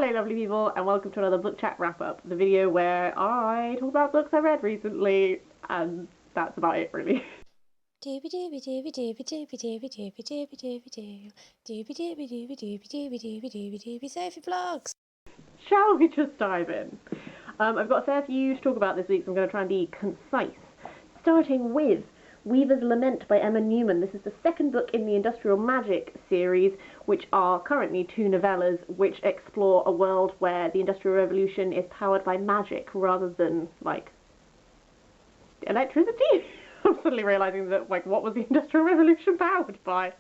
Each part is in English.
Hello lovely people, and welcome to another book chat wrap up, the video where I talk about books I read recently, and that's about it really. Sophie vlogs. Shall we just dive in? I've got a fair few to talk about this week, so I'm going to try and be concise. Starting with Weaver's Lament by Emma Newman. This is the second book in the Industrial Magic series, which are currently 2 novellas which explore a world where the Industrial Revolution is powered by magic rather than, like, electricity? I'm suddenly realising that, like, what was the Industrial Revolution powered by?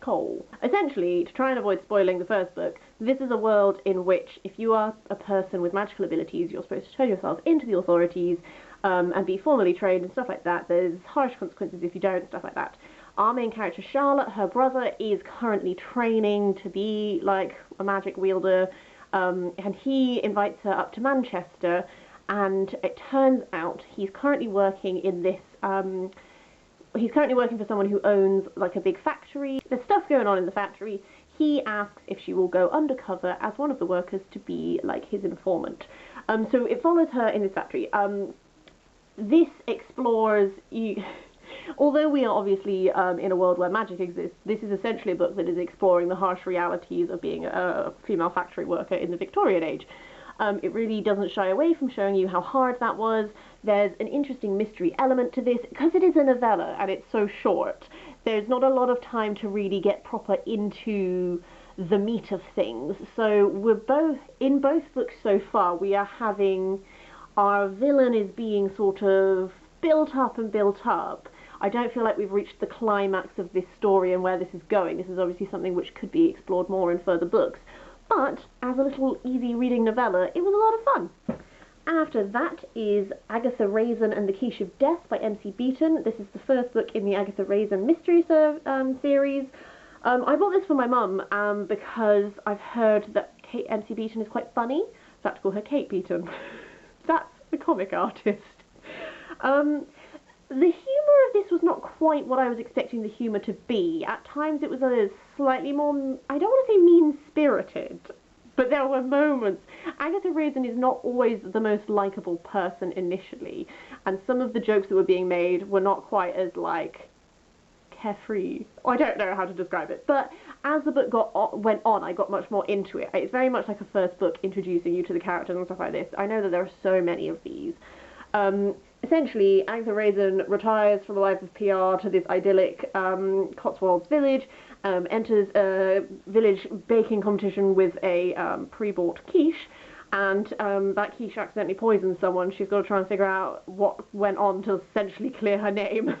Coal. Essentially, to try and avoid spoiling the first book, this is a world in which if you are a person with magical abilities, you're supposed to turn yourself into the authorities and be formally trained and stuff like that. There's harsh consequences if you don't, stuff like that. Our main character, Charlotte, her brother, is currently training to be, like, a magic wielder, and he invites her up to Manchester, and it turns out he's currently working in this, he's currently working for someone who owns, like, a big factory. There's stuff going on in the factory. He asks if she will go undercover as one of the workers to be, like, his informant. So it follows her in this factory. This explores, although we are obviously in a world where magic exists, this is essentially a book that is exploring the harsh realities of being a female factory worker in the Victorian age. It really doesn't shy away from showing you how hard that was. There's an interesting mystery element to this, because it is a novella and it's so short. There's not a lot of time to really get proper into the meat of things. So in both books so far, we are having our villain is being sort of built up and built up. I don't feel like we've reached the climax of this story and where this is going. This is obviously something which could be explored more in further books. But as a little easy reading novella, it was a lot of fun. After that is Agatha, Raisin and the Quiche of Death by MC Beaton. This is the first book in the Agatha Raisin mystery series. I bought this for my mum because I've heard that MC Beaton is quite funny. So I have to call her Kate Beaton. That's the comic artist. The humour of this was not quite what I was expecting the humour to be. At times it was a slightly more, I don't want to say mean-spirited, but there were moments. Agatha Raisin is not always the most likeable person initially, and some of the jokes that were being made were not quite as, like, carefree. I don't know how to describe it, but as the book went on, I got much more into it. It's very much like a first book introducing you to the characters and stuff like this. I know that there are so many of these. Essentially, Agatha Raisin retires from a life of PR to this idyllic Cotswolds village, enters a village baking competition with a pre-bought quiche, and that quiche accidentally poisons someone. She's got to try and figure out what went on to essentially clear her name.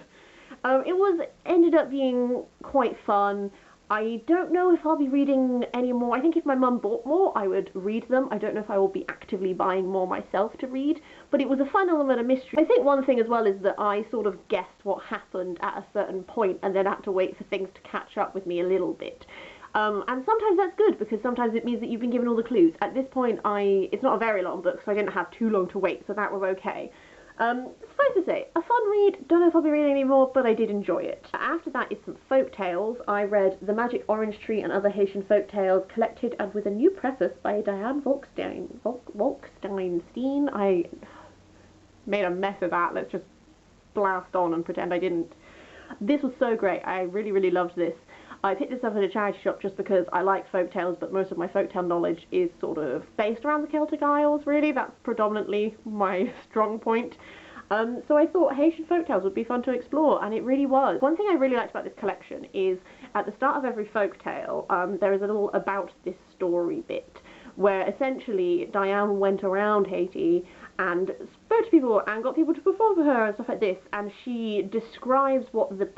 It ended up being quite fun. I don't know if I'll be reading any more. I think if my mum bought more, I would read them. I don't know if I will be actively buying more myself to read, but it was a fun element of mystery. I think one thing as well is that I sort of guessed what happened at a certain point and then had to wait for things to catch up with me a little bit. And sometimes that's good, because sometimes it means that you've been given all the clues. At this point, it's not a very long book, so I didn't have too long to wait, so that was okay. Suffice to say, a fun read. Don't know if I'll be reading any more, but I did enjoy it. After that is some folk tales. I read The Magic Orange Tree and Other Haitian Folk Tales, collected and with a new preface by Diane Wolkstein. Wolkstein. I made a mess of that. Let's just blast on and pretend I didn't. This was so great. I really, really loved this. I picked this up at a charity shop just because I like folktales, but most of my folktale knowledge is sort of based around the Celtic Isles, really. That's predominantly my strong point. So I thought Haitian folktales would be fun to explore, and it really was. One thing I really liked about this collection is at the start of every folktale, there is a little about this story bit, where essentially Diane went around Haiti and spoke to people and got people to perform for her and stuff like this, and she describes what the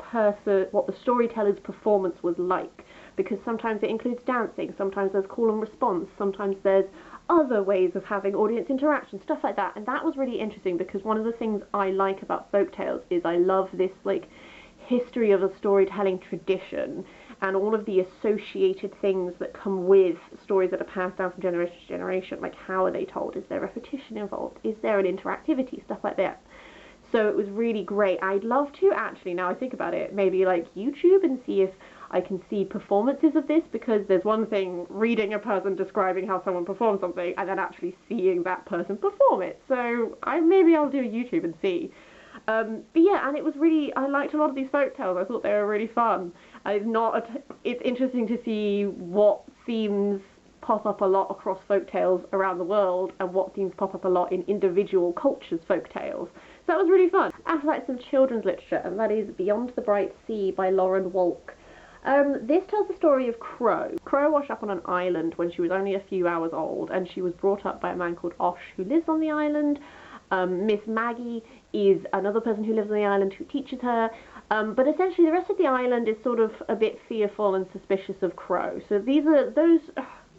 storyteller's performance was like, because sometimes it includes dancing, sometimes there's call and response, sometimes there's other ways of having audience interaction, stuff like that. And that was really interesting, because one of the things I like about folktales is I love this, like, history of a storytelling tradition and all of the associated things that come with stories that are passed down from generation to generation. Like, how are they told? Is there repetition involved? Is there an interactivity? Stuff like that. So it was really great. I'd love to actually, now I think about it, maybe like YouTube and see if I can see performances of this, because there's one thing reading a person describing how someone performs something and then actually seeing that person perform it. So maybe I'll do a YouTube and see. But yeah, and it was really, I liked a lot of these folktales. I thought they were really fun. It's interesting to see what themes pop up a lot across folktales around the world and what themes pop up a lot in individual cultures' folktales. So that was really fun. After that, some children's literature, and that is Beyond the Bright Sea by Lauren Wolk. This tells the story of Crow. Crow washed up on an island when she was only a few hours old, and she was brought up by a man called Osh who lives on the island. Miss Maggie is another person who lives on the island who teaches her, but essentially the rest of the island is sort of a bit fearful and suspicious of Crow. So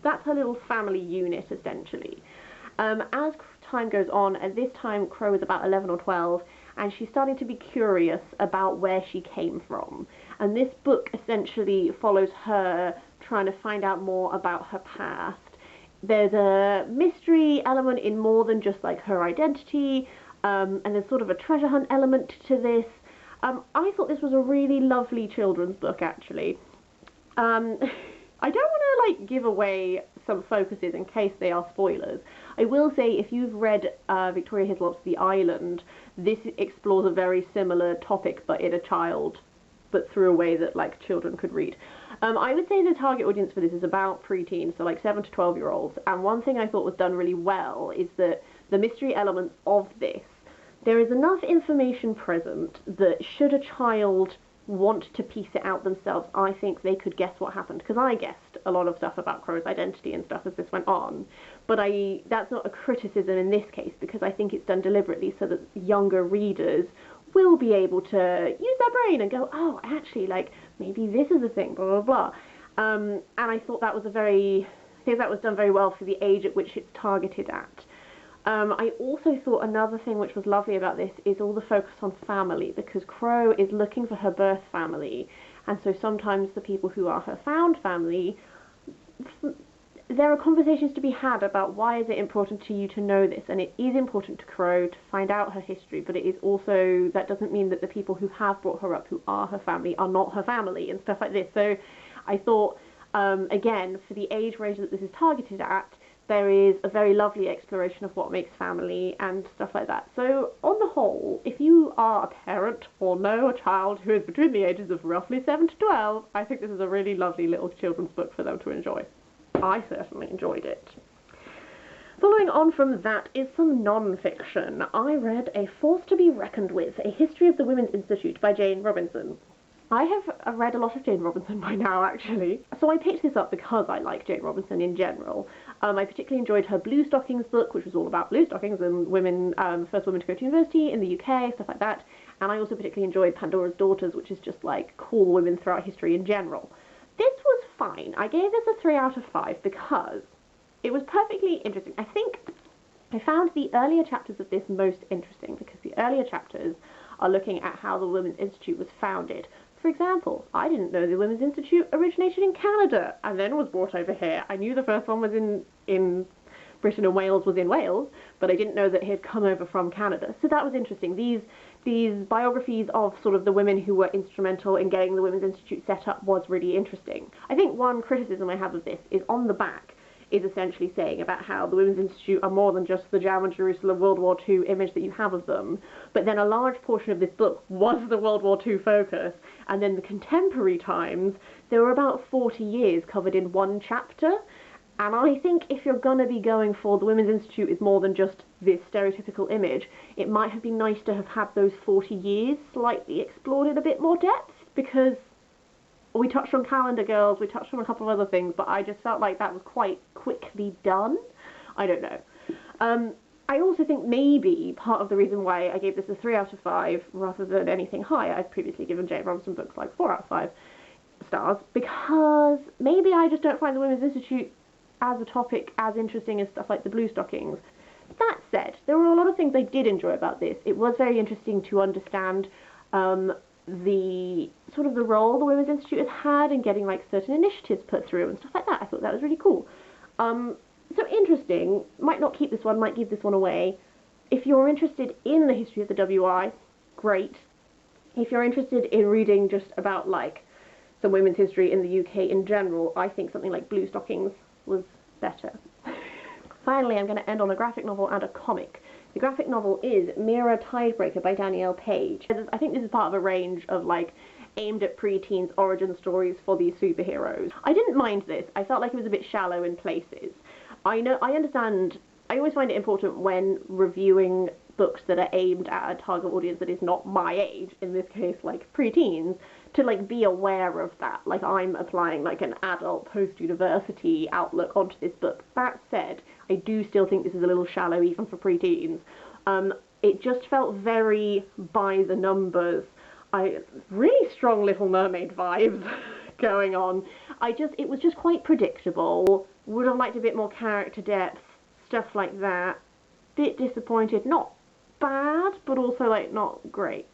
that's her little family unit, essentially. As time goes on, at this time Crow is about 11 or 12, and she's starting to be curious about where she came from. And this book essentially follows her trying to find out more about her past. There's a mystery element in more than just like her identity, and there's sort of a treasure hunt element to this. I thought this was a really lovely children's book, actually. I don't want to like give away some focuses in case they are spoilers. I will say, if you've read Victoria Hislop's The Island, this explores a very similar topic but through a way that like children could read. I would say the target audience for this is about preteens, so like 7 to 12-year-olds. And one thing I thought was done really well is that the mystery elements of this, there is enough information present that should a child want to piece it out themselves, I think they could guess what happened, because I guessed a lot of stuff about Crow's identity and stuff as this went on, but that's not a criticism in this case, because I think it's done deliberately so that younger readers will be able to use their brain and go, oh, actually, like, maybe this is a thing, blah, blah, blah. And I thought that was I think that was done very well for the age at which it's targeted at. I also thought another thing which was lovely about this is all the focus on family, because Crow is looking for her birth family, and so sometimes the people who are her found family, there are conversations to be had about why is it important to you to know this, and it is important to Crow to find out her history, but it is also, that doesn't mean that the people who have brought her up, who are her family, are not her family, and stuff like this. So I thought, again, for the age range that this is targeted at, there is a very lovely exploration of what makes family and stuff like that. So, on the whole, if you are a parent or know a child who is between the ages of roughly 7 to 12, I think this is a really lovely little children's book for them to enjoy. I certainly enjoyed it. Following on from that is some non-fiction. I read A Force to be Reckoned With, A History of the Women's Institute by Jane Robinson. I have read a lot of Jane Robinson by now, actually. So I picked this up because I like Jane Robinson in general. I particularly enjoyed her Blue Stockings book, which was all about blue stockings and women, first women to go to university in the UK, stuff like that. And I also particularly enjoyed Pandora's Daughters, which is just like cool women throughout history in general. This was fine. I gave this a 3 out of 5 because it was perfectly interesting. I think I found the earlier chapters of this most interesting because the earlier chapters are looking at how the Women's Institute was founded. For example, I didn't know the Women's Institute originated in Canada and then was brought over here. I knew the first one was in Britain and Wales was in Wales, but I didn't know that it had come over from Canada. So that was interesting. These biographies of sort of the women who were instrumental in getting the Women's Institute set up was really interesting. I think one criticism I have of this is on the back is essentially saying about how the Women's Institute are more than just the Jam and Jerusalem World War II image that you have of them, but then a large portion of this book was the World War II focus, and then the contemporary times, there were about 40 years covered in one chapter, and I think if you're going to be going for the Women's Institute is more than just this stereotypical image, it might have been nice to have had those 40 years slightly explored in a bit more depth, because we touched on Calendar Girls, we touched on a couple of other things, but I just felt like that was quite quickly done. I don't know. I also think maybe part of the reason why I gave this a 3 out of 5 rather than anything higher, I've previously given Jane Robinson books like 4 out of 5 stars, because maybe I just don't find the Women's Institute as a topic as interesting as stuff like the Blue Stockings. That said, there were a lot of things I did enjoy about this. It was very interesting to understand the sort of the role the Women's Institute has had in getting like certain initiatives put through and stuff like that. I thought that was really cool. So interesting. Might not keep this one, might give this one away. If you're interested in the history of the WI, great. If you're interested in reading just about like some women's history in the UK in general, I think something like Blue Stockings was better. Finally, I'm going to end on a graphic novel and a comic. The graphic novel is Mera, Tidebreaker by Danielle Paige. I think this is part of a range of like aimed at pre-teens origin stories for these superheroes. I didn't mind this. I felt like it was a bit shallow in places. I understand, I always find it important when reviewing books that are aimed at a target audience that is not my age, in this case like pre-teens, to like be aware of that. Like I'm applying like an adult post-university outlook onto this book. That said, I do still think this is a little shallow even for pre-teens. It just felt very by the numbers. Really strong Little Mermaid vibes going on. It was just quite predictable. Would have liked a bit more character depth, stuff like that. Bit disappointed, not bad, but also like not great.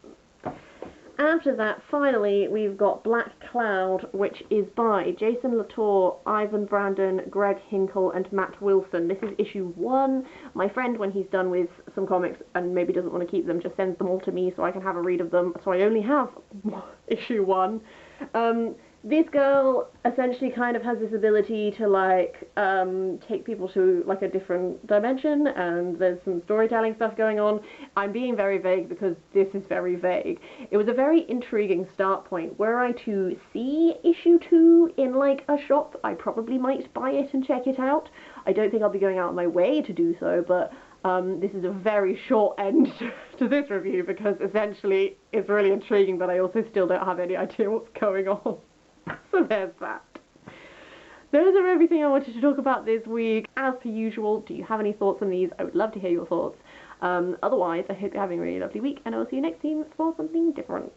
After that, finally, we've got Black Cloud, which is by Jason Latour, Ivan Brandon, Greg Hinkle, and Matt Wilson. This is issue 1. My friend, when he's done with some comics and maybe doesn't want to keep them, just sends them all to me so I can have a read of them. So I only have issue 1. This girl essentially kind of has this ability to like take people to like a different dimension, and there's some storytelling stuff going on. I'm being very vague because this is very vague. It was a very intriguing start point. Were I to see issue 2 in like a shop, I probably might buy it and check it out. I don't think I'll be going out of my way to do so, but this is a very short end to this review because essentially it's really intriguing, but I also still don't have any idea what's going on. So there's that. Those are everything I wanted to talk about this week. As per usual, do you have any thoughts on these? I would love to hear your thoughts. Otherwise, I hope you're having a really lovely week, and I will see you next time for something different.